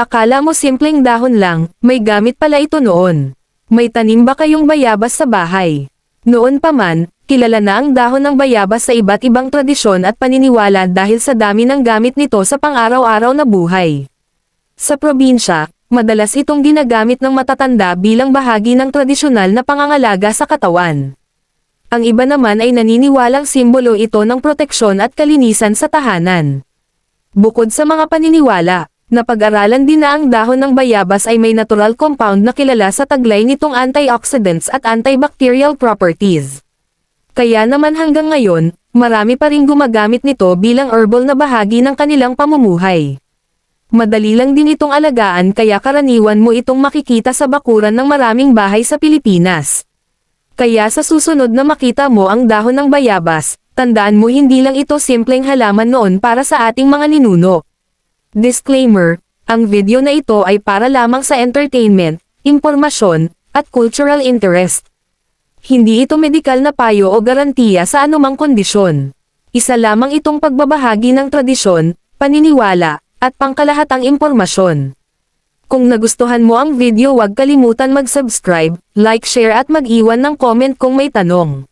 Akala mo simpleng dahon lang, may gamit pala ito noon. May tanim ba kayong bayabas sa bahay? Noon pa man, kilala na ang dahon ng bayabas sa iba't ibang tradisyon at paniniwala dahil sa dami ng gamit nito sa pang-araw-araw na buhay. Sa probinsya, madalas itong ginagamit ng matatanda bilang bahagi ng tradisyonal na pangangalaga sa katawan. Ang iba naman ay naniniwalang simbolo ito ng proteksyon at kalinisan sa tahanan. Bukod sa mga paniniwala, napag-aralan din na ang dahon ng bayabas ay may natural compound na kilala sa taglay nitong antioxidants at antibacterial properties. Kaya naman hanggang ngayon, marami pa ring gumagamit nito bilang herbal na bahagi ng kanilang pamumuhay. Madali lang din itong alagaan kaya karaniwan mo itong makikita sa bakuran ng maraming bahay sa Pilipinas. Kaya sa susunod na makita mo ang dahon ng bayabas, tandaan mo hindi lang ito simpleng halaman noon para sa ating mga ninuno. Disclaimer, ang video na ito ay para lamang sa entertainment, impormasyon, at cultural interest. Hindi ito medikal na payo o garantiya sa anumang kondisyon. Isa lamang itong pagbabahagi ng tradisyon, paniniwala, at pangkalahatang impormasyon. Kung nagustuhan mo ang video, huwag kalimutan mag-subscribe, like, share at mag-iwan ng comment kung may tanong.